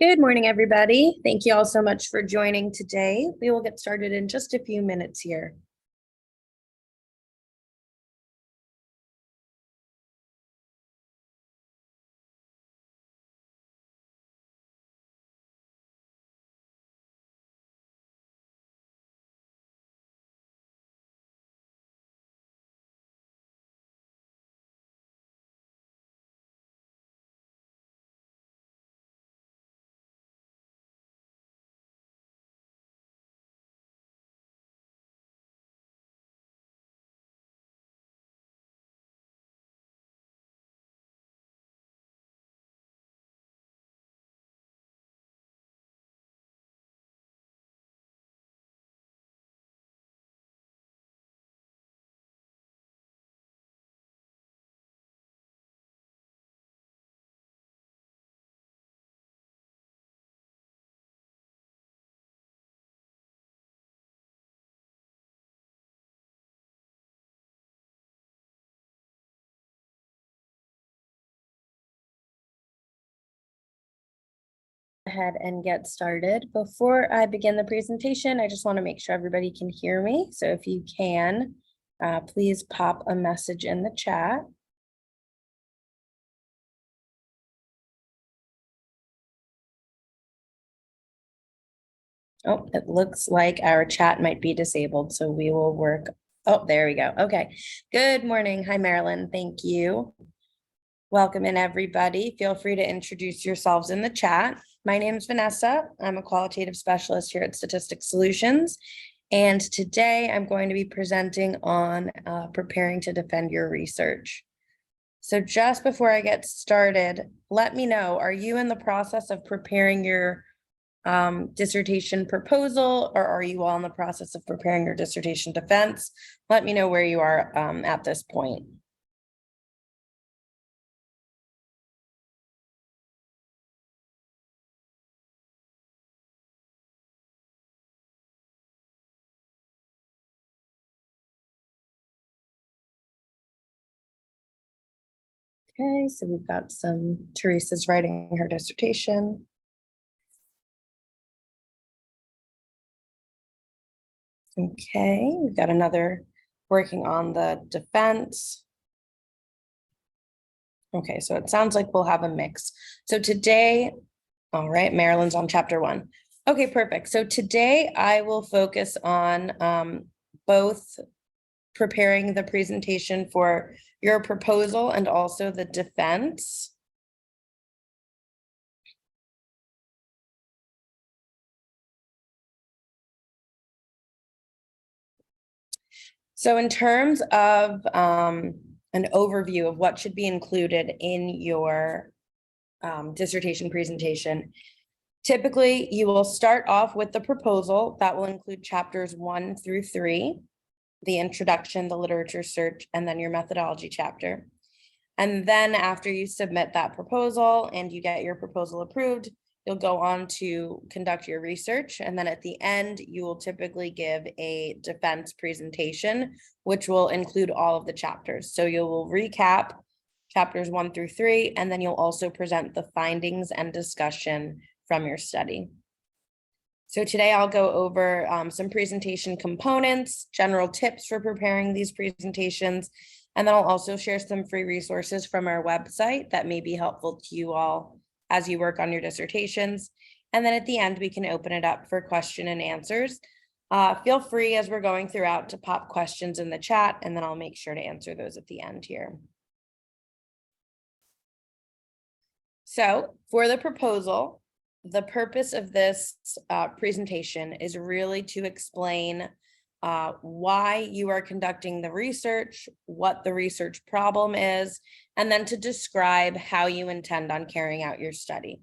Good morning, everybody. Thank you all so much for joining today. We will get started in just a few minutes here. Ahead and get started. Before I begin the presentation, I just want to make sure everybody can hear me. So if you can, please pop a message in the chat. Oh, it looks like our chat might be disabled, so we will work. Oh, there we go. Okay. Good morning. Hi, Marilyn. Thank you. Welcome in, everybody. Feel free to introduce yourselves in the chat. My name is Vanessa. I'm a qualitative specialist here at Statistics Solutions. And today I'm going to be presenting on preparing to defend your research. So just before I get started, let me know, are you in the process of preparing your dissertation proposal, or are you all in the process of preparing your dissertation defense? Let me know where you are at this point. Okay, so we've got Teresa's writing her dissertation. Okay, we've got another working on the defense. Okay, so it sounds like we'll have a mix. So today, all right, Marilyn's on chapter 1. Okay, perfect. So today I will focus on both preparing the presentation for your proposal and also the defense. So in terms of an overview of what should be included in your dissertation presentation, typically you will start off with the proposal that will include chapters 1 through 3, the introduction, the literature search, and then your methodology chapter. And then after you submit that proposal and you get your proposal approved, you'll go on to conduct your research. And then at the end, you will typically give a defense presentation, which will include all of the chapters. So you will recap chapters 1 through 3, and then you'll also present the findings and discussion from your study. So today I'll go over some presentation components, general tips for preparing these presentations, and then I'll also share some free resources from our website that may be helpful to you all as you work on your dissertations. And then at the end, we can open it up for question and answers. Feel free as we're going throughout to pop questions in the chat, and then I'll make sure to answer those at the end here. So for the proposal, the purpose of this presentation is really to explain why you are conducting the research, what the research problem is, and then to describe how you intend on carrying out your study.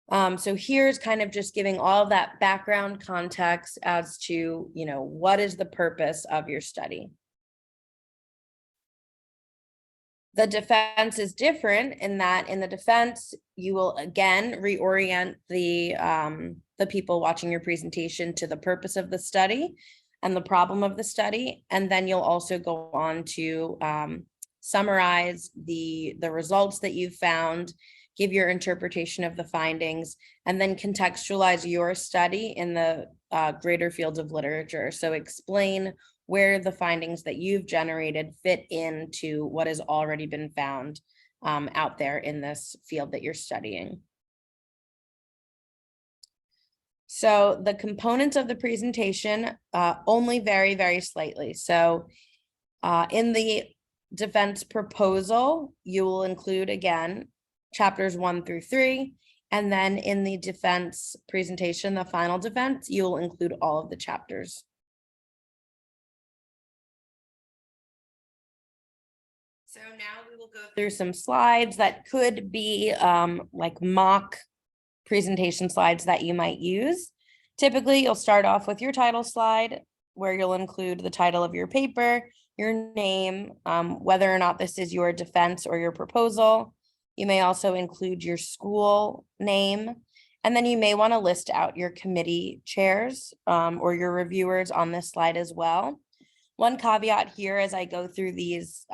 So here's kind of just giving all of that background context as to, what is the purpose of your study. The defense is different in that in the defense, you will again reorient the people watching your presentation to the purpose of the study and the problem of the study. And then you'll also go on to summarize the results that you've found give your interpretation of the findings, and then contextualize your study in the greater fields of literature. So explain where the findings that you've generated fit into what has already been found out there in this field that you're studying. So the components of the presentation only vary very slightly. So in the defense proposal, you will include, again, chapters 1 through 3. And then in the defense presentation, the final defense, you will include all of the chapters. So now we will go through some slides that could be like mock presentation slides that you might use. Typically, you'll start off with your title slide where you'll include the title of your paper, your name, whether or not this is your defense or your proposal. You may also include your school name, and then you may want to list out your committee chairs or your reviewers on this slide as well. One caveat here as I go through these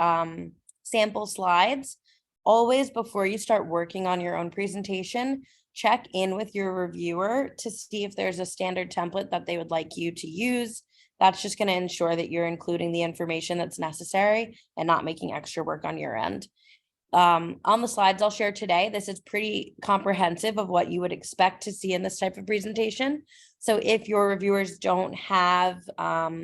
sample slides, always before you start working on your own presentation, check in with your reviewer to see if there's a standard template that they would like you to use. That's just going to ensure that you're including the information that's necessary and not making extra work on your end. On the slides I'll share today, this is pretty comprehensive of what you would expect to see in this type of presentation. So if your reviewers don't have a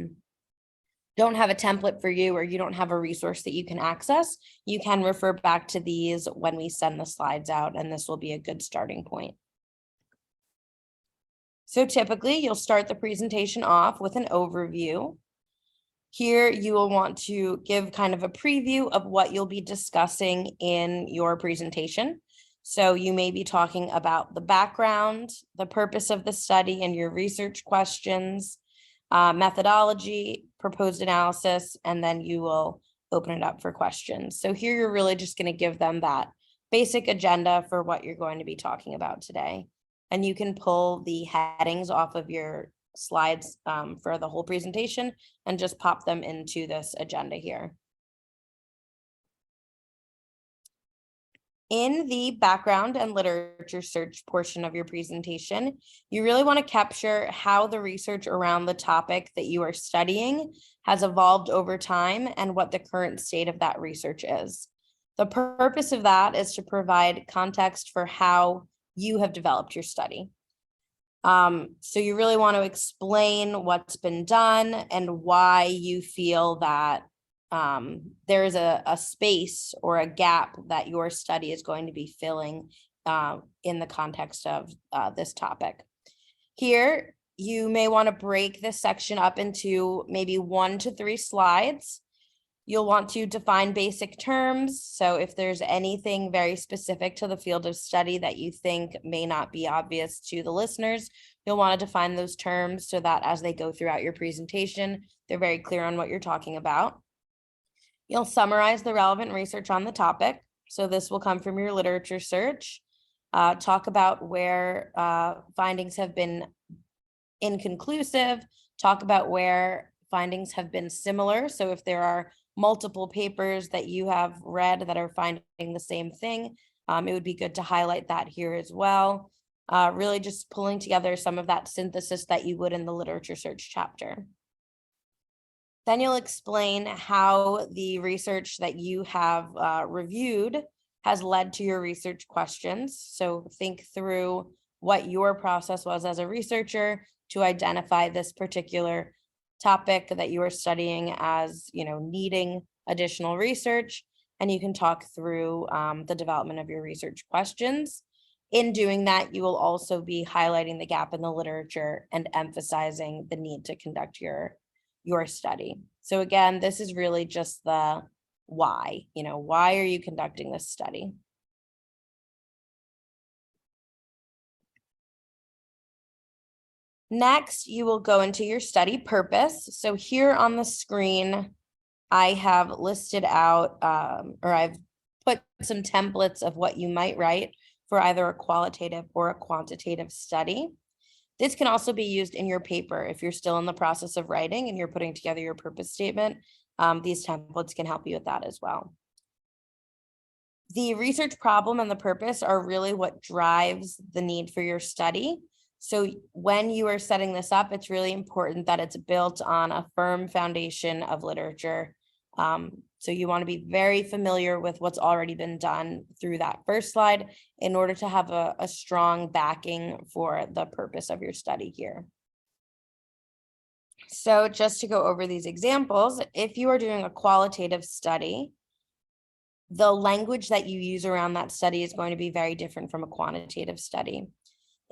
template for you, or you don't have a resource that you can access, you can refer back to these when we send the slides out, and this will be a good starting point. So typically you'll start the presentation off with an overview. Here you will want to give kind of a preview of what you'll be discussing in your presentation. So you may be talking about the background, the purpose of the study and your research questions, methodology, proposed analysis, and then you will open it up for questions. So here you're really just going to give them that basic agenda for what you're going to be talking about today. And you can pull the headings off of your slides for the whole presentation and just pop them into this agenda here. In the background and literature search portion of your presentation, you really want to capture how the research around the topic that you are studying has evolved over time and what the current state of that research is. The purpose of that is to provide context for how you have developed your study. So you really want to explain what's been done and why you feel that there is a space or a gap that your study is going to be filling in the context of this topic. Here, you may want to break this section up into maybe 1 to 3 slides. You'll want to define basic terms. So if there's anything very specific to the field of study that you think may not be obvious to the listeners, you'll want to define those terms so that as they go throughout your presentation, they're very clear on what you're talking about. You'll summarize the relevant research on the topic. So this will come from your literature search. Talk about where findings have been inconclusive. Talk about where findings have been similar. So if there are multiple papers that you have read that are finding the same thing, it would be good to highlight that here as well. Really just pulling together some of that synthesis that you would in the literature search chapter. Then you'll explain how the research that you have reviewed has led to your research questions. So think through what your process was as a researcher to identify this particular topic that you are studying as, needing additional research, and you can talk through the development of your research questions. In doing that, you will also be highlighting the gap in the literature and emphasizing the need to conduct your study. So again, this is really just the why, why are you conducting this study? Next, you will go into your study purpose. So here on the screen, I have listed out, or I've put some templates of what you might write for either a qualitative or a quantitative study. This can also be used in your paper if you're still in the process of writing and you're putting together your purpose statement. These templates can help you with that as well. The research problem and the purpose are really what drives the need for your study. So when you are setting this up, it's really important that it's built on a firm foundation of literature. So you want to be very familiar with what's already been done through that first slide in order to have a strong backing for the purpose of your study here. So just to go over these examples, if you are doing a qualitative study, the language that you use around that study is going to be very different from a quantitative study.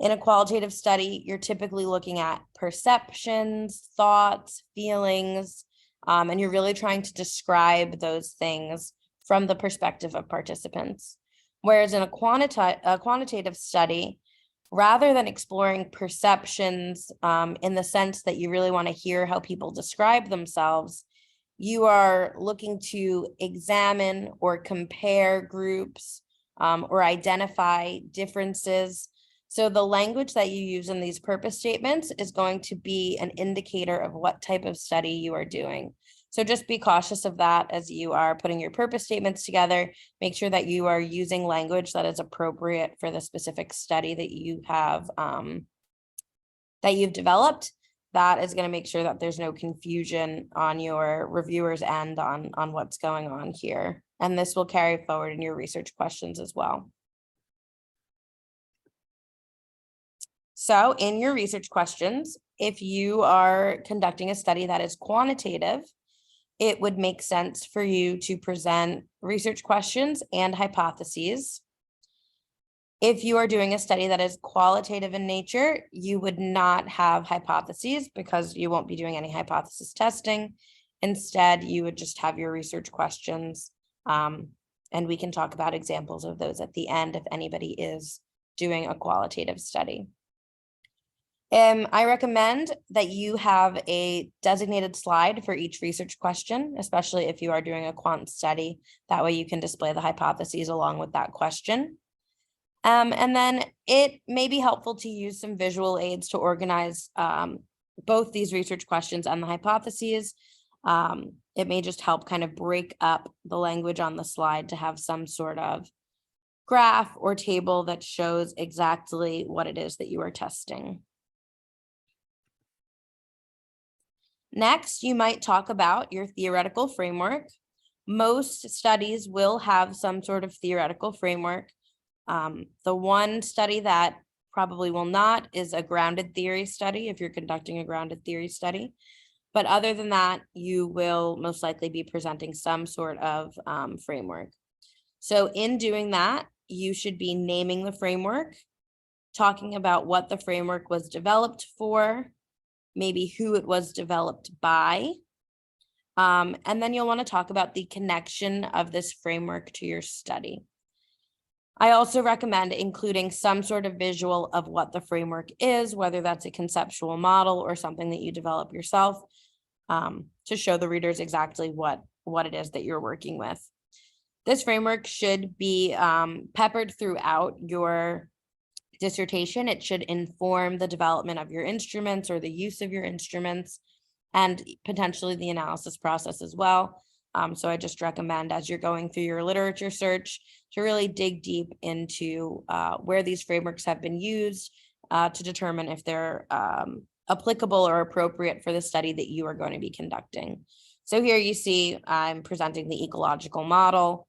In a qualitative study, you're typically looking at perceptions, thoughts, feelings, and you're really trying to describe those things from the perspective of participants. Whereas in a quantitative study, rather than exploring perceptions in the sense that you really want to hear how people describe themselves, you are looking to examine or compare groups or identify differences. So the language that you use in these purpose statements is going to be an indicator of what type of study you are doing. So just be cautious of that as you are putting your purpose statements together. Make sure that you are using language that is appropriate for the specific study that you have that you've developed. That is going to make sure that there's no confusion on your reviewers' end on what's going on here. And this will carry forward in your research questions as well. So in your research questions, if you are conducting a study that is quantitative, it would make sense for you to present research questions and hypotheses. If you are doing a study that is qualitative in nature, you would not have hypotheses because you won't be doing any hypothesis testing. Instead, you would just have your research questions. And we can talk about examples of those at the end if anybody is doing a qualitative study. I recommend that you have a designated slide for each research question, especially if you are doing a quant study. That way you can display the hypotheses along with that question. And then it may be helpful to use some visual aids to organize both these research questions and the hypotheses. It may just help kind of break up the language on the slide to have some sort of graph or table that shows exactly what it is that you are testing. Next, you might talk about your theoretical framework. Most studies will have some sort of theoretical framework. The one study that probably will not is a grounded theory study if you're conducting a grounded theory study. But other than that, you will most likely be presenting some sort of framework. So in doing that, you should be naming the framework, talking about what the framework was developed for, maybe who it was developed by. And then you'll want to talk about the connection of this framework to your study. I also recommend including some sort of visual of what the framework is, whether that's a conceptual model or something that you develop yourself, to show the readers exactly what it is that you're working with. This framework should be peppered throughout your dissertation. It should inform the development of your instruments or the use of your instruments and potentially the analysis process as well. So I just recommend as you're going through your literature search to really dig deep into where these frameworks have been used to determine if they're applicable or appropriate for the study that you are going to be conducting. So here you see I'm presenting the ecological model.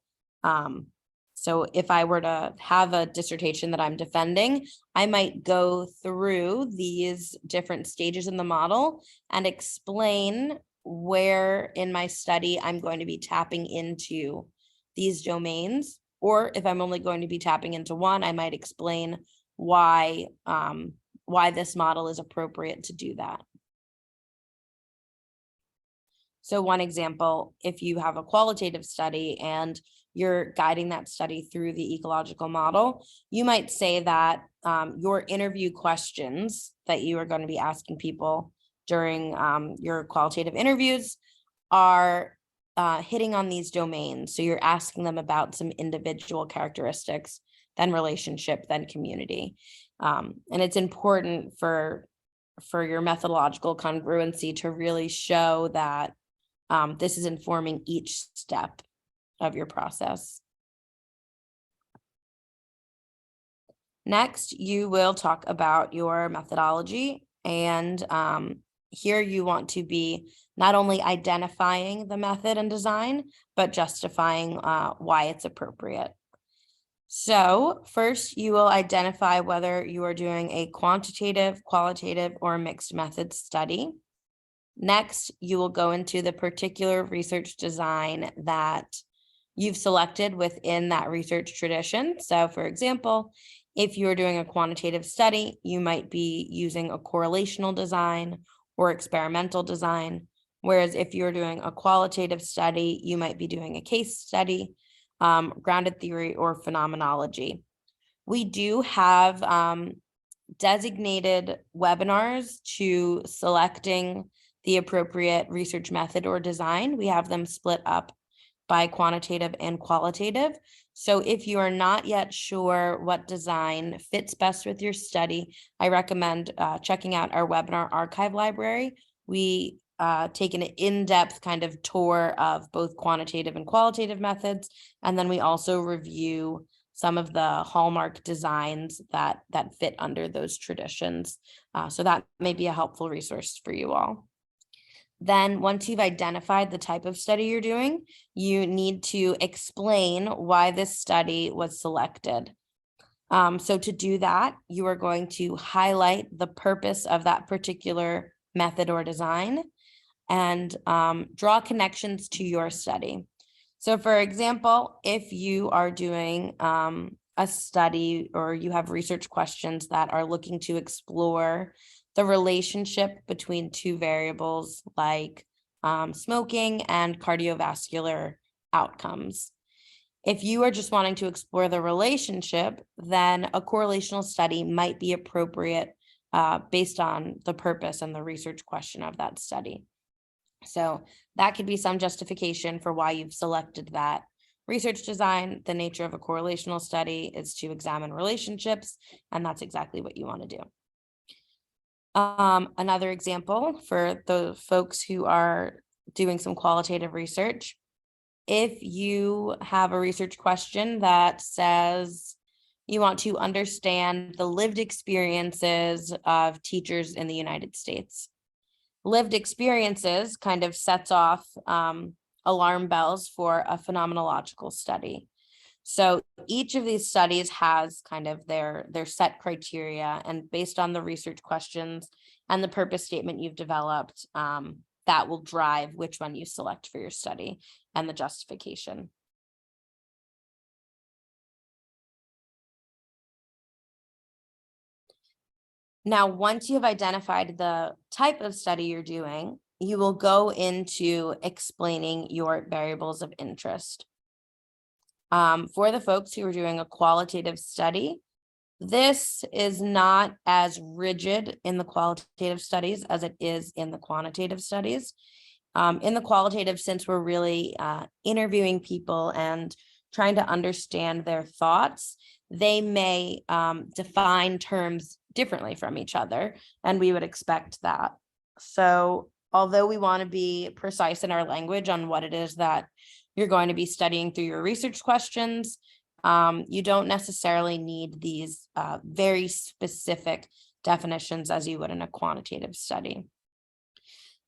So if I were to have a dissertation that I'm defending, I might go through these different stages in the model and explain where in my study I'm going to be tapping into these domains. Or if I'm only going to be tapping into one, I might explain why this model is appropriate to do that. So one example, if you have a qualitative study and you're guiding that study through the ecological model, you might say that your interview questions that you are going to be asking people during your qualitative interviews are hitting on these domains. So you're asking them about some individual characteristics, then relationship, then community. And it's important for your methodological congruency to really show that this is informing each step of your process. Next, you will talk about your methodology, and here you want to be not only identifying the method and design, but justifying why it's appropriate. So first, you will identify whether you are doing a quantitative, qualitative, or mixed method study. Next, you will go into the particular research design that you've selected within that research tradition. So for example, if you're doing a quantitative study, you might be using a correlational design or experimental design. Whereas if you're doing a qualitative study, you might be doing a case study, grounded theory, or phenomenology. We do have designated webinars to selecting the appropriate research method or design. We have them split up by quantitative and qualitative. So if you are not yet sure what design fits best with your study, I recommend checking out our webinar archive library. We take an in-depth kind of tour of both quantitative and qualitative methods, and then we also review some of the hallmark designs that fit under those traditions. So that may be a helpful resource for you all. Then once you've identified the type of study you're doing, you need to explain why this study was selected. So to do that, you are going to highlight the purpose of that particular method or design and draw connections to your study. So for example, if you are doing a study or you have research questions that are looking to explore the relationship between two variables like smoking and cardiovascular outcomes. If you are just wanting to explore the relationship, then a correlational study might be appropriate based on the purpose and the research question of that study. So that could be some justification for why you've selected that research design. The nature of a correlational study is to examine relationships, and that's exactly what you want to do. Another example for the folks who are doing some qualitative research, if you have a research question that says you want to understand the lived experiences of teachers in the United States. Lived experiences kind of sets off alarm bells for a phenomenological study. So each of these studies has kind of their set criteria, and based on the research questions and the purpose statement you've developed, that will drive which one you select for your study and the justification. Now, once you have identified the type of study you're doing, you will go into explaining your variables of interest. For the folks who are doing a qualitative study, this is not as rigid in the qualitative studies as it is in the quantitative studies. In the qualitative, since we're really interviewing people and trying to understand their thoughts, they may define terms differently from each other, and we would expect that. So although we want to be precise in our language on what it is that you're going to be studying through your research questions, you don't necessarily need these very specific definitions as you would in a quantitative study.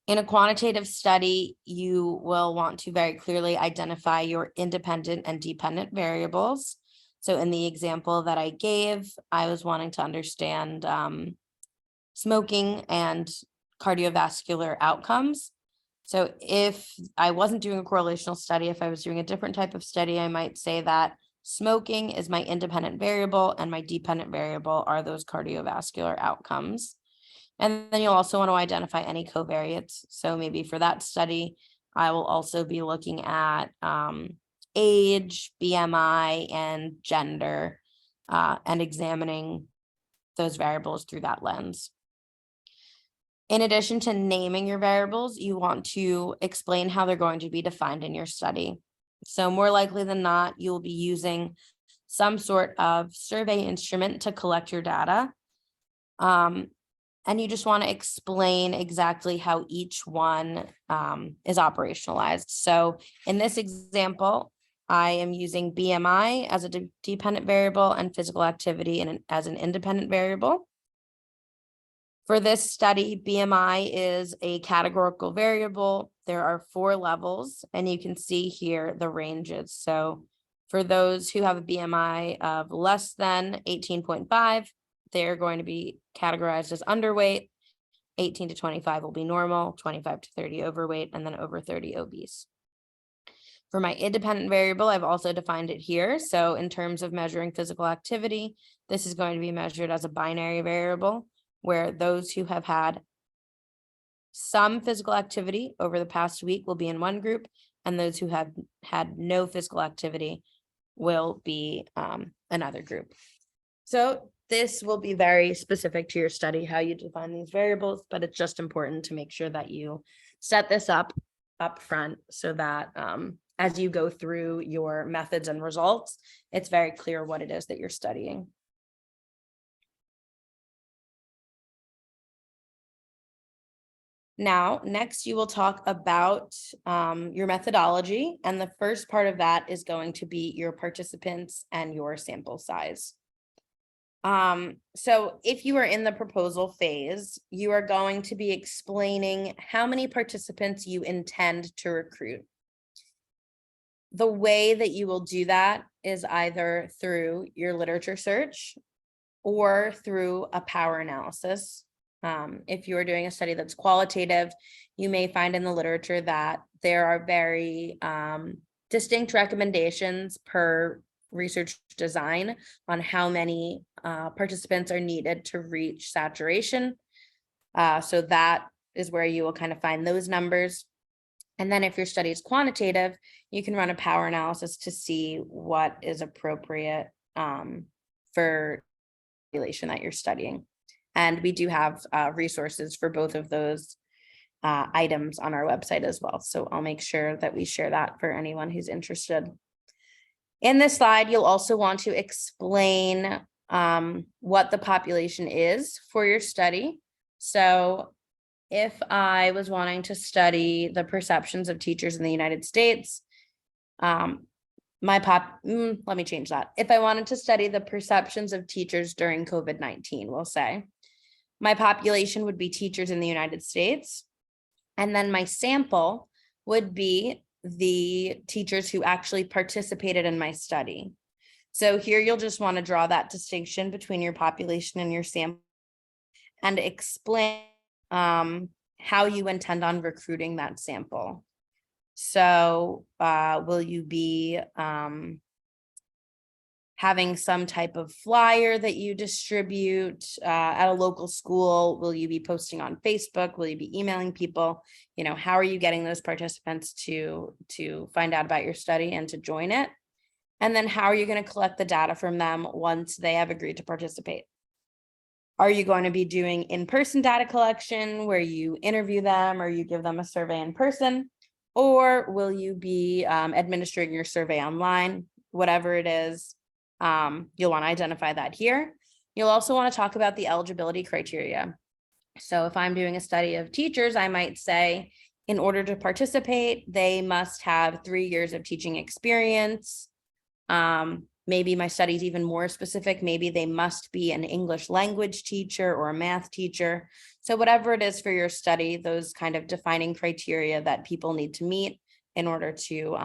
In a quantitative study, you will want to very clearly identify your independent and dependent variables. So in the example that I gave, I was wanting to understand smoking and cardiovascular outcomes. So if I wasn't doing a correlational study, if I was doing a different type of study, I might say that smoking is my independent variable and my dependent variable are those cardiovascular outcomes. And then you'll also want to identify any covariates. So maybe for that study, I will also be looking at age, BMI, and gender, and examining those variables through that lens. In addition to naming your variables, you want to explain how they're going to be defined in your study. So more likely than not, you'll be using some sort of survey instrument to collect your data. And you just want to explain exactly how each one is operationalized. So in this example, I am using BMI as a dependent variable and physical activity as an independent variable. For this study, BMI is a categorical variable. There are 4 levels, and you can see here the ranges. So for those who have a BMI of less than 18.5, they're going to be categorized as underweight. 18 to 25 will be normal, 25 to 30 overweight, and then over 30 obese. For my independent variable, I've also defined it here. So in terms of measuring physical activity, this is going to be measured as a binary variable, where those who have had some physical activity over the past week will be in one group, and those who have had no physical activity will be another group. So this will be very specific to your study, how you define these variables, but it's just important to make sure that you set this up front so that as you go through your methods and results, it's very clear what it is that you're studying. Now, next you will talk about your methodology, and the first part of that is going to be your participants and your sample size. So if you are in the proposal phase, you are going to be explaining how many participants you intend to recruit. The way that you will do that is either through your literature search or through a power analysis. If you are doing a study that's qualitative, you may find in the literature that there are very distinct recommendations per research design on how many participants are needed to reach saturation. So that is where you will kind of find those numbers. And then if your study is quantitative, you can run a power analysis to see what is appropriate for the population that you're studying. And we do have resources for both of those items on our website as well. So I'll make sure that we share that for anyone who's interested. In this slide, you'll also want to explain what the population is for your study. So if I was wanting to study the perceptions of teachers in the United States, let me change that. If I wanted to study the perceptions of teachers during COVID-19, we'll say, my population would be teachers in the United States. And then my sample would be the teachers who actually participated in my study. So here you'll just want to draw that distinction between your population and your sample and explain how you intend on recruiting that sample. So will you be having some type of flyer that you distribute at a local school? Will you be posting on Facebook? Will you be emailing people? You know, how are you getting those participants to find out about your study and to join it? And then how are you going to collect the data from them once they have agreed to participate? Are you going to be doing in-person data collection where you interview them or you give them a survey in person? Or will you be administering your survey online? Whatever it is, you'll want to identify that here. You'll also want to talk about the eligibility criteria. So if I'm doing a study of teachers, I might say, in order to participate, they must have 3 years of teaching experience. Maybe my study is even more specific. Maybe they must be an English language teacher or a math teacher. So whatever it is for your study, those kind of defining criteria that people need to meet in order to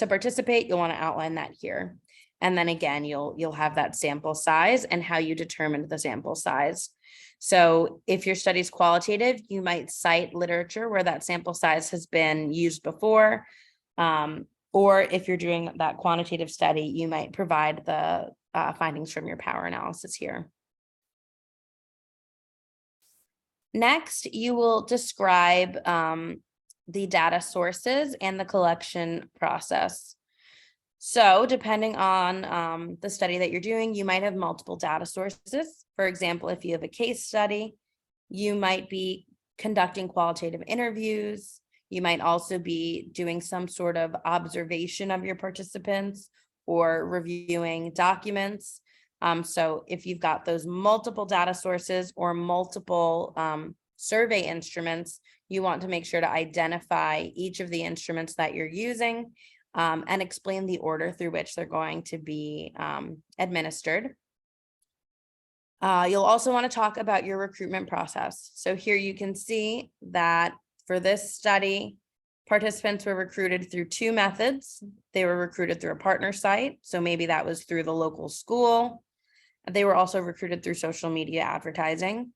participate, you'll want to outline that here. And then again, you'll have that sample size and how you determined the sample size. So if your study is qualitative, you might cite literature where that sample size has been used before. Or if you're doing that quantitative study, you might provide the findings from your power analysis here. Next, you will describe the data sources and the collection process. So depending on the study that you're doing, you might have multiple data sources. For example, if you have a case study, you might be conducting qualitative interviews. You might also be doing some sort of observation of your participants or reviewing documents. So if you've got those multiple data sources or multiple survey instruments, you want to make sure to identify each of the instruments that you're using and explain the order through which they're going to be administered. You'll also want to talk about your recruitment process. So here you can see that for this study, participants were recruited through two methods. They were recruited through a partner site. So maybe that was through the local school. They were also recruited through social media advertising.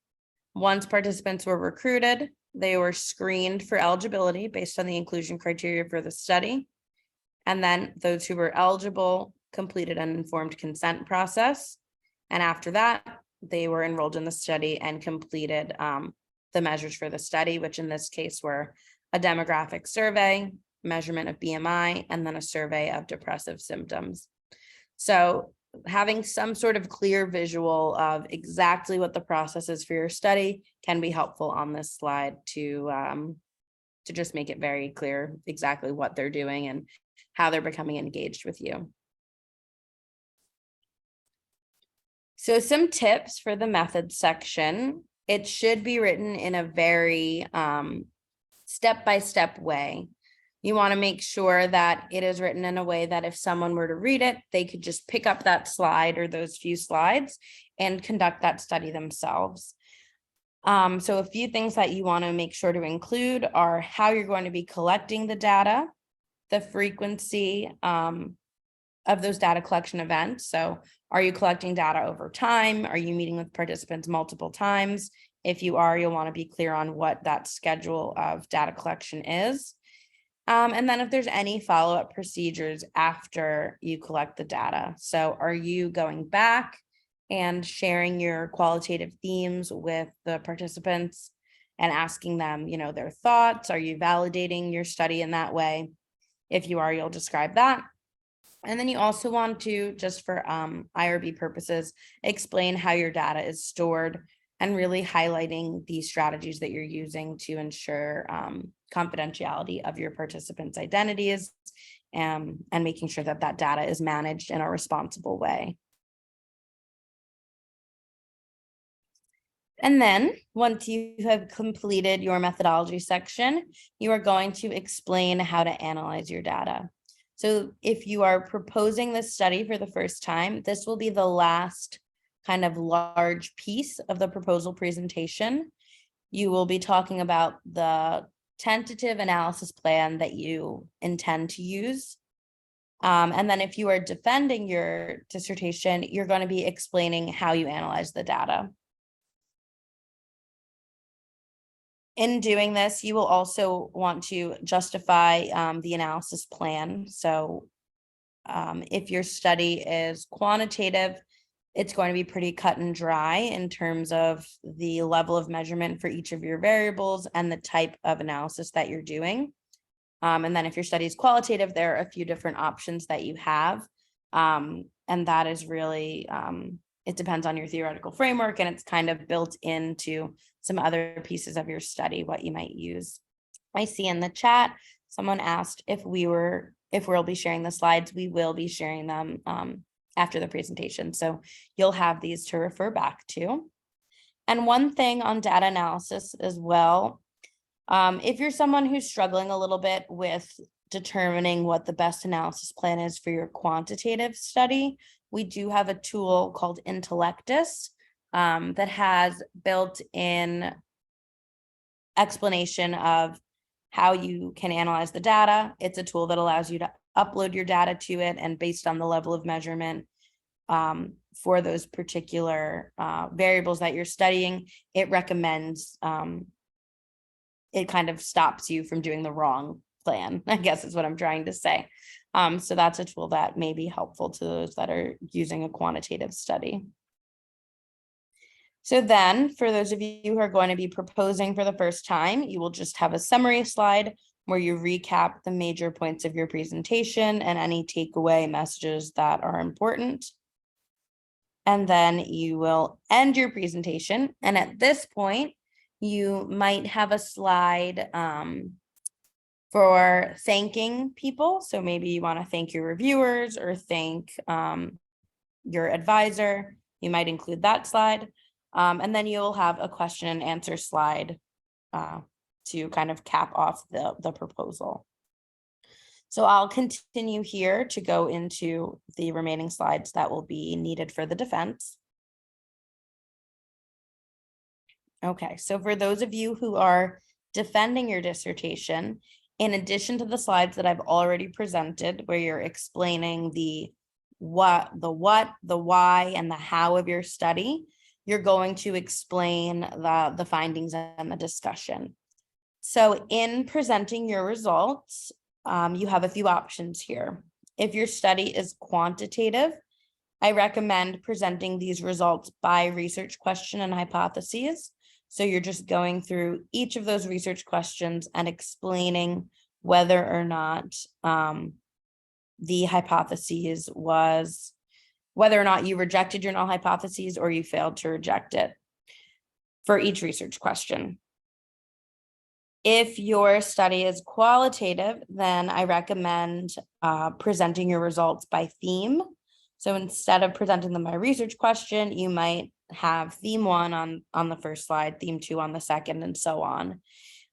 Once participants were recruited, they were screened for eligibility based on the inclusion criteria for the study. And then those who were eligible completed an informed consent process. And after that, they were enrolled in the study and completed the measures for the study, which in this case were a demographic survey, measurement of BMI, and then a survey of depressive symptoms. So having some sort of clear visual of exactly what the process is for your study can be helpful on this slide to just make it very clear exactly what they're doing and how they're becoming engaged with you. So some tips for the methods section. It should be written in a very step-by-step way. You want to make sure that it is written in a way that if someone were to read it, they could just pick up that slide or those few slides and conduct that study themselves. So a few things that you want to make sure to include are how you're going to be collecting the data, the frequency of those data collection events. So are you collecting data over time? Are you meeting with participants multiple times? If you are, you'll want to be clear on what that schedule of data collection is. And then if there's any follow-up procedures after you collect the data. So are you going back and sharing your qualitative themes with the participants and asking them, their thoughts? Are you validating your study in that way? If you are, you'll describe that. And then you also want to, just for IRB purposes, explain how your data is stored and really highlighting the strategies that you're using to ensure confidentiality of your participants' identities and making sure that that data is managed in a responsible way. And then once you have completed your methodology section, you are going to explain how to analyze your data. So if you are proposing this study for the first time, this will be the last kind of large piece of the proposal presentation. You will be talking about the tentative analysis plan that you intend to use. And then if you are defending your dissertation, you're going to be explaining how you analyze the data. In doing this, you will also want to justify the analysis plan. So if your study is quantitative, it's going to be pretty cut and dry in terms of the level of measurement for each of your variables and the type of analysis that you're doing. And then if your study is qualitative, there are a few different options that you have. And that is really, it depends on your theoretical framework, and it's kind of built into some other pieces of your study, what you might use. I see in the chat, someone asked if we'll be sharing the slides. We will be sharing them after the presentation. So you'll have these to refer back to. And one thing on data analysis as well, if you're someone who's struggling a little bit with determining what the best analysis plan is for your quantitative study, we do have a tool called Intellectus that has built-in explanation of how you can analyze the data. It's a tool that allows you to upload your data to it, and based on the level of measurement for those particular variables that you're studying, it recommends, it kind of stops you from doing the wrong plan, I guess is what I'm trying to say. So that's a tool that may be helpful to those that are using a quantitative study. So then for those of you who are going to be proposing for the first time, you will just have a summary slide where you recap the major points of your presentation and any takeaway messages that are important. And then you will end your presentation. And at this point, you might have a slide for thanking people. So maybe you want to thank your reviewers or thank your advisor. You might include that slide. And then you'll have a question and answer slide to kind of cap off the proposal. So I'll continue here to go into the remaining slides that will be needed for the defense. Okay, so for those of you who are defending your dissertation, in addition to the slides that I've already presented, where you're explaining the what, the why, and the how of your study, you're going to explain the findings and the discussion. So in presenting your results, you have a few options here. If your study is quantitative, I recommend presenting these results by research question and hypotheses. So you're just going through each of those research questions and explaining whether or not the hypotheses was, whether or not you rejected your null hypotheses or you failed to reject it for each research question. If your study is qualitative, then I recommend presenting your results by theme. So instead of presenting them by research question, you might have theme 1 on the first slide, theme 2 on the second, and so on.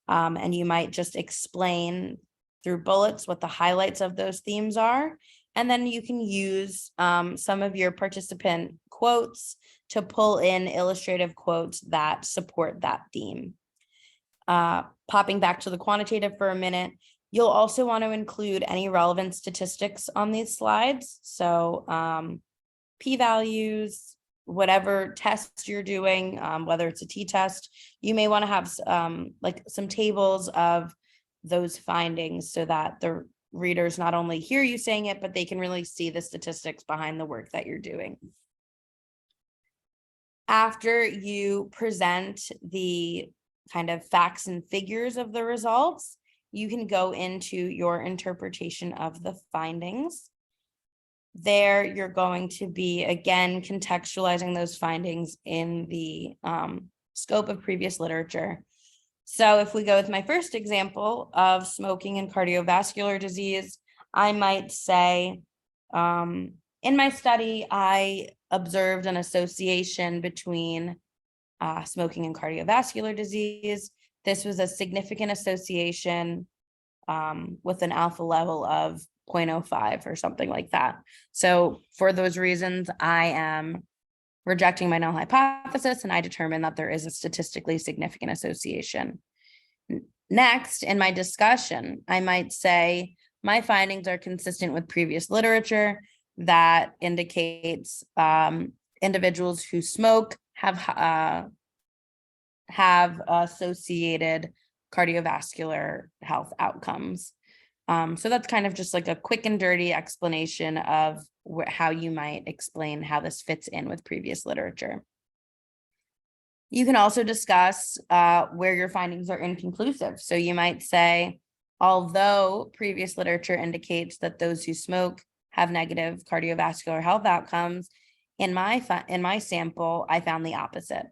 And you might just explain through bullets what the highlights of those themes are. And then you can use some of your participant quotes to pull in illustrative quotes that support that theme. Popping back to the quantitative for a minute, you'll also want to include any relevant statistics on these slides. So p-values, whatever test you're doing, whether it's a t-test, you may want to have like some tables of those findings so that the readers not only hear you saying it, but they can really see the statistics behind the work that you're doing. After you present the kind of facts and figures of the results, you can go into your interpretation of the findings. There, you're going to be, again, contextualizing those findings in the scope of previous literature. So if we go with my first example of smoking and cardiovascular disease, I might say, in my study, I observed an association between smoking and cardiovascular disease. This was a significant association with an alpha level of 0.05 or something like that. So for those reasons, I am rejecting my null hypothesis, and I determine that there is a statistically significant association. Next, in my discussion, I might say my findings are consistent with previous literature that indicates individuals who smoke have associated cardiovascular health outcomes. So that's kind of just like a quick and dirty explanation of how you might explain how this fits in with previous literature. You can also discuss where your findings are inconclusive. So you might say, although previous literature indicates that those who smoke have negative cardiovascular health outcomes, in my sample, I found the opposite.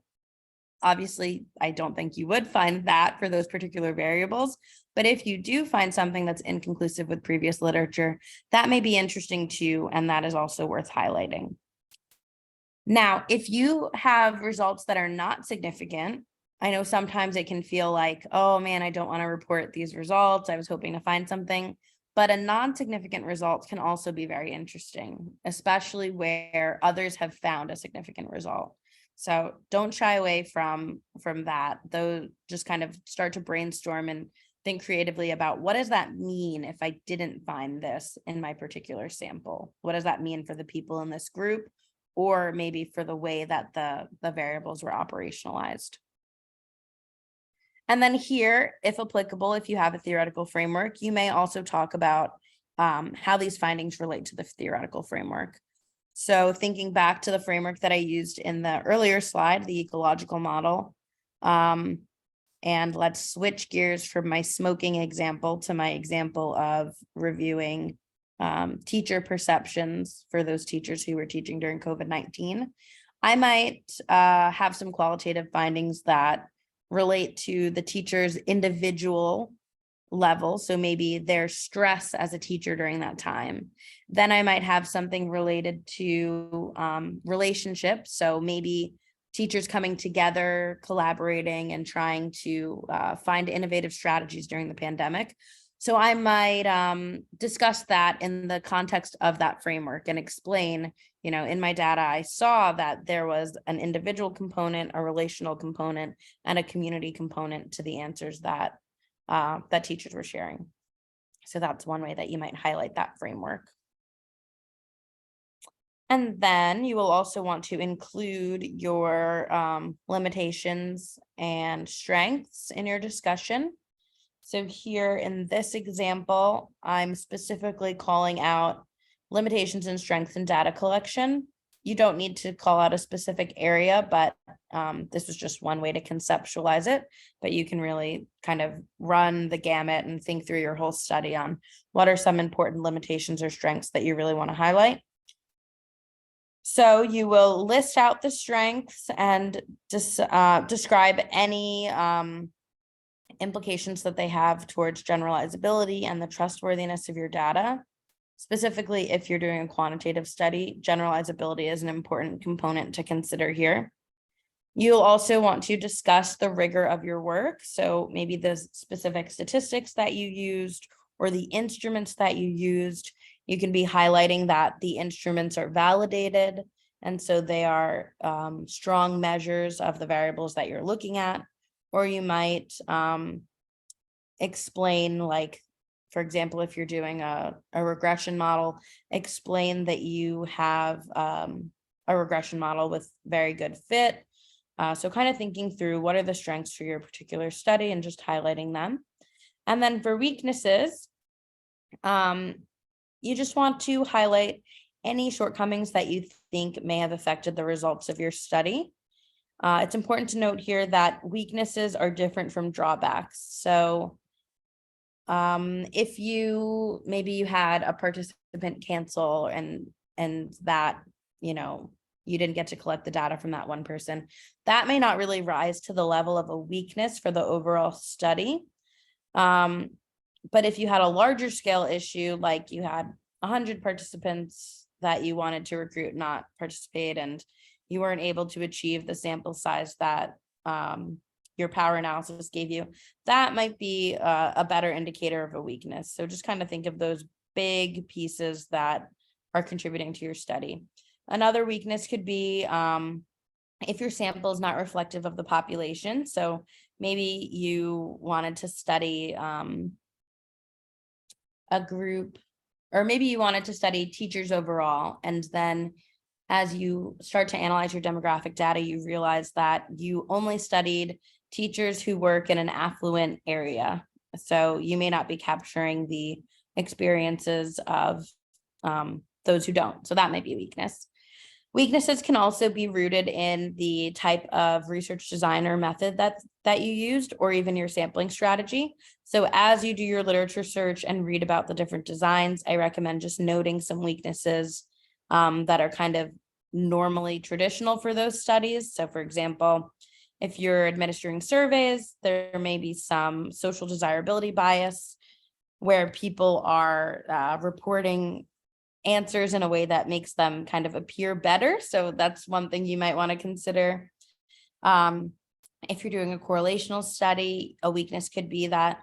Obviously, I don't think you would find that for those particular variables, but if you do find something that's inconclusive with previous literature, that may be interesting too, and that is also worth highlighting. Now, if you have results that are not significant, I know sometimes it can feel like, oh man, I don't want to report these results. I was hoping to find something, but a non-significant result can also be very interesting, especially where others have found a significant result. So don't shy away from that, though. Just kind of start to brainstorm and think creatively about, what does that mean if I didn't find this in my particular sample? What does that mean for the people in this group, or maybe for the way that the variables were operationalized? And then here, if applicable, if you have a theoretical framework, you may also talk about how these findings relate to the theoretical framework. So thinking back to the framework that I used in the earlier slide, the ecological model, and let's switch gears from my smoking example to my example of reviewing teacher perceptions for those teachers who were teaching during COVID-19. I might have some qualitative findings that relate to the teacher's individual level, so maybe their stress as a teacher during that time. Then I might have something related to relationships, so maybe teachers coming together, collaborating, and trying to find innovative strategies during the pandemic. So I might discuss that in the context of that framework and explain, in my data, I saw that there was an individual component, a relational component, and a community component to the answers that that teachers were sharing. So that's one way that you might highlight that framework. And then you will also want to include your limitations and strengths in your discussion. So here in this example, I'm specifically calling out limitations and strengths in data collection. You don't need to call out a specific area, but this was just one way to conceptualize it. But you can really kind of run the gamut and think through your whole study on what are some important limitations or strengths that you really want to highlight. So you will list out the strengths and describe any implications that they have towards generalizability and the trustworthiness of your data. Specifically, if you're doing a quantitative study, generalizability is an important component to consider here. You'll also want to discuss the rigor of your work. So maybe the specific statistics that you used or the instruments that you used. You can be highlighting that the instruments are validated, and so they are strong measures of the variables that you're looking at. Or you might explain, like, for example, if you're doing a regression model, explain that you have a regression model with very good fit. So kind of thinking through what are the strengths for your particular study and just highlighting them. And then for weaknesses, you just want to highlight any shortcomings that you think may have affected the results of your study. It's important to note here that weaknesses are different from drawbacks. So if maybe you had a participant cancel and that, you didn't get to collect the data from that one person, that may not really rise to the level of a weakness for the overall study. But if you had a larger scale issue, like you had 100 participants that you wanted to recruit not participate, and you weren't able to achieve the sample size that your power analysis gave you, that might be a better indicator of a weakness. So just kind of think of those big pieces that are contributing to your study. Another weakness could be if your sample is not reflective of the population. So maybe you wanted to study a group, or maybe you wanted to study teachers overall, and then as you start to analyze your demographic data, you realize that you only studied teachers who work in an affluent area. So you may not be capturing the experiences of those who don't. So that might be a weakness. Weaknesses can also be rooted in the type of research design or method that you used, or even your sampling strategy. So as you do your literature search and read about the different designs, I recommend just noting some weaknesses that are kind of normally traditional for those studies. So for example, if you're administering surveys, there may be some social desirability bias where people are reporting answers in a way that makes them kind of appear better. So that's one thing you might want to consider. If you're doing a correlational study, a weakness could be that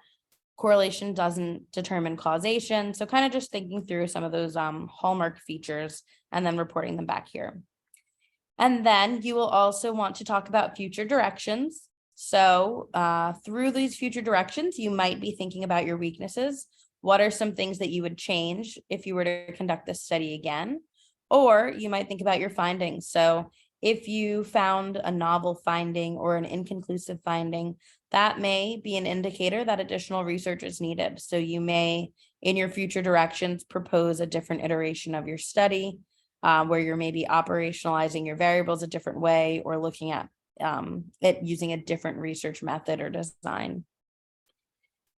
correlation doesn't determine causation. So kind of just thinking through some of those hallmark features and then reporting them back here. And then you will also want to talk about future directions. So through these future directions, you might be thinking about your weaknesses. What are some things that you would change if you were to conduct this study again? Or you might think about your findings. So if you found a novel finding or an inconclusive finding, that may be an indicator that additional research is needed. So you may, in your future directions, propose a different iteration of your study, where you're maybe operationalizing your variables a different way, or looking at it using a different research method or design.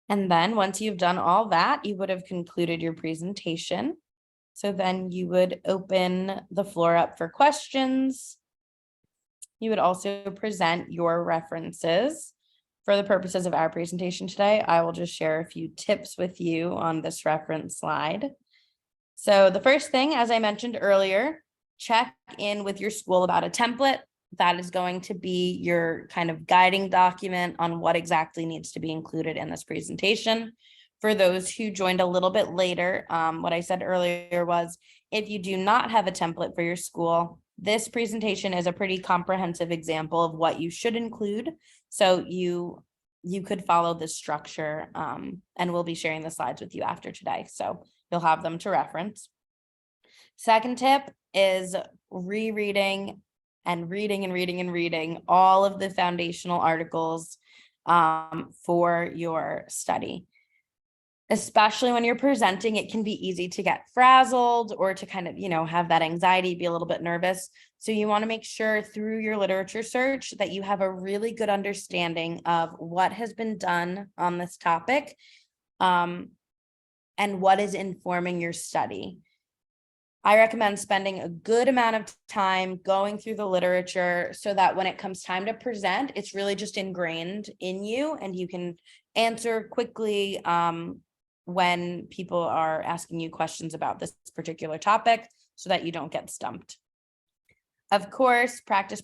And then once you've done all that, you would have concluded your presentation. So then you would open the floor up for questions. You would also present your references. For the purposes of our presentation today, I will just share a few tips with you on this reference slide. So the first thing, as I mentioned earlier, check in with your school about a template. That is going to be your kind of guiding document on what exactly needs to be included in this presentation. for those who joined a little bit later, what I said earlier was, if you do not have a template for your school, this presentation is a pretty comprehensive example of what you should include. So you could follow this structure, and we'll be sharing the slides with you after today. So you'll have them to reference. Second tip is rereading and reading all of the foundational articles for your study. Especially when you're presenting, it can be easy to get frazzled or to kind of, have that anxiety, be a little bit nervous. So you want to make sure through your literature search that you have a really good understanding of what has been done on this topic, and what is informing your study. I recommend spending a good amount of time going through the literature so that when it comes time to present, it's really just ingrained in you and you can answer quickly when people are asking you questions about this particular topic so that you don't get stumped. Of course, practice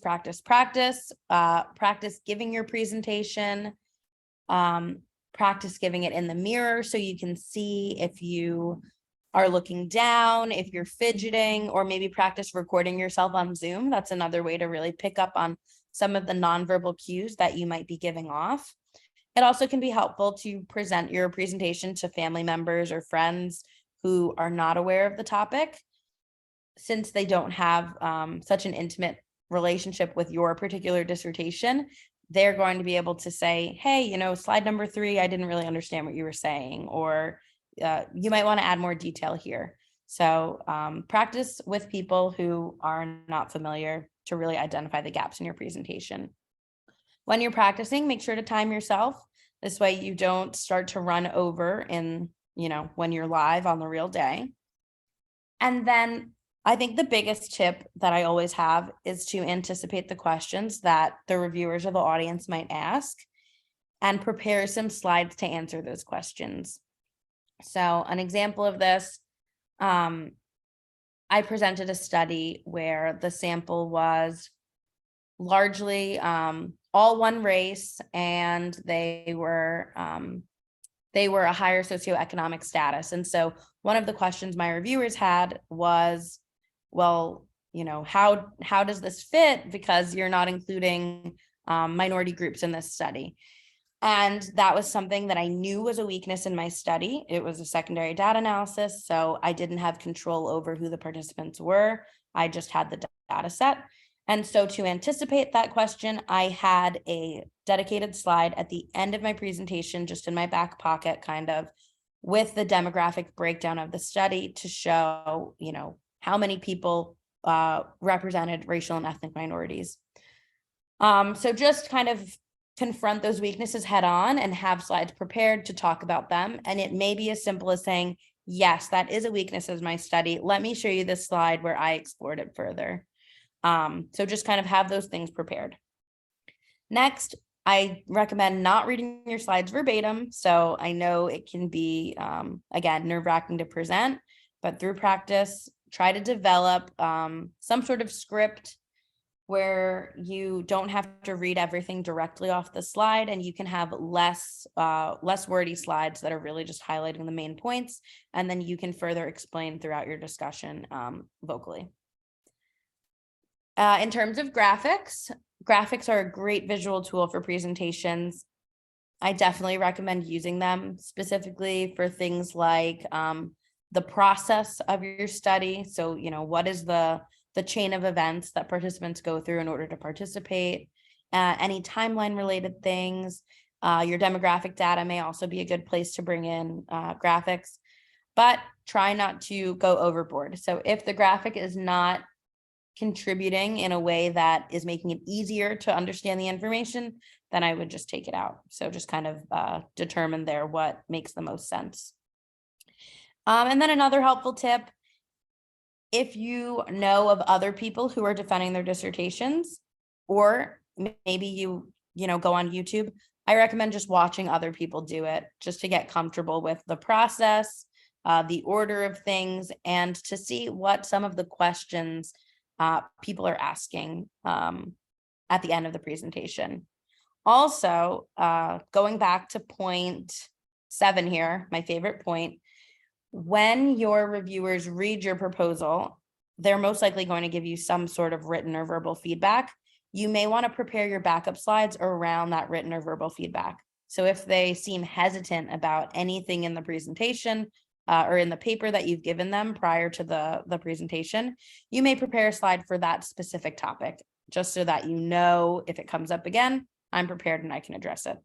giving your presentation, practice giving it in the mirror so you can see if you are looking down, if you're fidgeting, or maybe practice recording yourself on Zoom. That's another way to really pick up on some of the nonverbal cues that you might be giving off. It also can be helpful to present your presentation to family members or friends who are not aware of the topic, since they don't have such an intimate relationship with your particular dissertation. They're going to be able to say, hey, slide number 3, I didn't really understand what you were saying, or you might want to add more detail here. So practice with people who are not familiar to really identify the gaps in your presentation. When you're practicing, make sure to time yourself. This way you don't start to run over when you're live on the real day. And then I think the biggest tip that I always have is to anticipate the questions that the reviewers or the audience might ask and prepare some slides to answer those questions. So an example of this, I presented a study where the sample was largely all one race, and they were a higher socioeconomic status. And so one of the questions my reviewers had was, well, how does this fit? Because you're not including minority groups in this study. And that was something that I knew was a weakness in my study. It was a secondary data analysis, so I didn't have control over who the participants were. I just had the data set. And so to anticipate that question, I had a dedicated slide at the end of my presentation, just in my back pocket, kind of, with the demographic breakdown of the study to show, how many people represented racial and ethnic minorities. So just kind of confront those weaknesses head on and have slides prepared to talk about them. And it may be as simple as saying, yes, that is a weakness of my study. Let me show you this slide where I explored it further. So just kind of have those things prepared. Next, I recommend not reading your slides verbatim. So I know it can be, again, nerve-wracking to present, but through practice, try to develop some sort of script where you don't have to read everything directly off the slide, and you can have less wordy slides that are really just highlighting the main points, and then you can further explain throughout your discussion vocally. In terms of graphics are a great visual tool for presentations. I definitely recommend using them specifically for things like the process of your study. So, what is the chain of events that participants go through in order to participate, any timeline related things. Your demographic data may also be a good place to bring in graphics, but try not to go overboard. So if the graphic is not contributing in a way that is making it easier to understand the information, then I would just take it out. So just kind of determine there what makes the most sense. And then another helpful tip, if you know of other people who are defending their dissertations, or maybe you go on YouTube, I recommend just watching other people do it, just to get comfortable with the process, the order of things, and to see what some of the questions people are asking at the end of the presentation. Also, going back to point 7 here, my favorite point. When your reviewers read your proposal, they're most likely going to give you some sort of written or verbal feedback. You may want to prepare your backup slides around that written or verbal feedback. So if they seem hesitant about anything in the presentation or in the paper that you've given them prior to the presentation, you may prepare a slide for that specific topic, just so that you know if it comes up again, I'm prepared and I can address it.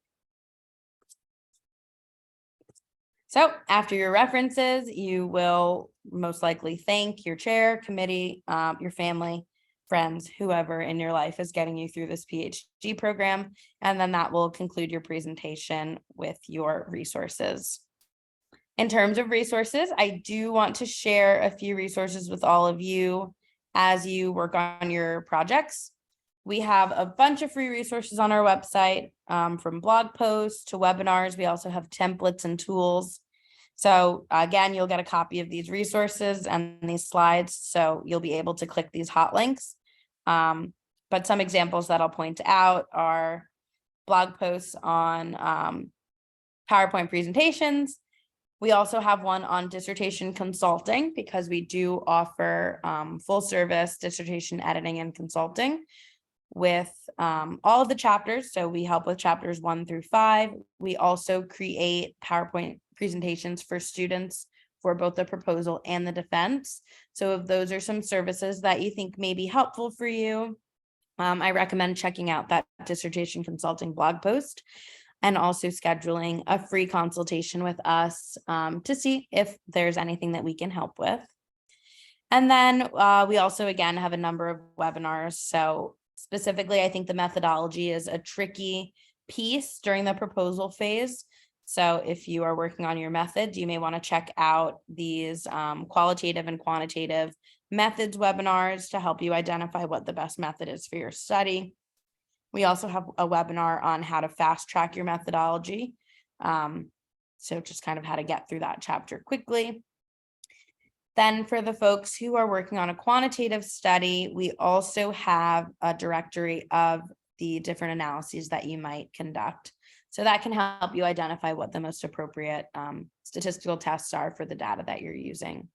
So after your references, you will most likely thank your chair, committee, your family, friends, whoever in your life is getting you through this PhD program. And then that will conclude your presentation with your resources. In terms of resources, I do want to share a few resources with all of you as you work on your projects. We have a bunch of free resources on our website, from blog posts to webinars. We also have templates and tools. So again, you'll get a copy of these resources and these slides, so you'll be able to click these hot links. But some examples that I'll point out are blog posts on PowerPoint presentations. We also have one on dissertation consulting, because we do offer full service dissertation editing and consulting with all of the chapters. So we help with chapters 1 through 5. We also create PowerPoint presentations for students for both the proposal and the defense. So if those are some services that you think may be helpful for you, I recommend checking out that dissertation consulting blog post, and also scheduling a free consultation with us to see if there's anything that we can help with. And then we also, again, have a number of webinars. So specifically, I think the methodology is a tricky piece during the proposal phase. So if you are working on your methods, you may want to check out these qualitative and quantitative methods webinars to help you identify what the best method is for your study. We also have a webinar on how to fast track your methodology. So just kind of how to get through that chapter quickly. Then for the folks who are working on a quantitative study, we also have a directory of the different analyses that you might conduct. So that can help you identify what the most appropriate statistical tests are for the data that you're using.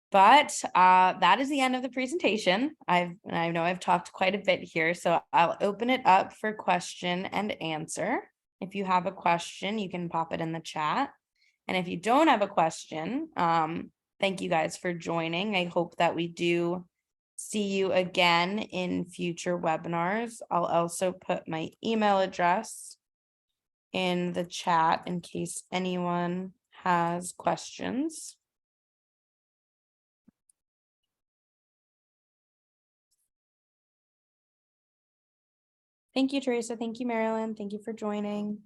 But that is the end of the presentation. I know I've talked quite a bit here, so I'll open it up for question and answer. If you have a question, you can pop it in the chat. And if you don't have a question, thank you guys for joining. I hope that we do see you again in future webinars. I'll also put my email address in the chat in case anyone has questions. Thank you, Teresa. Thank you, Marilyn. Thank you for joining.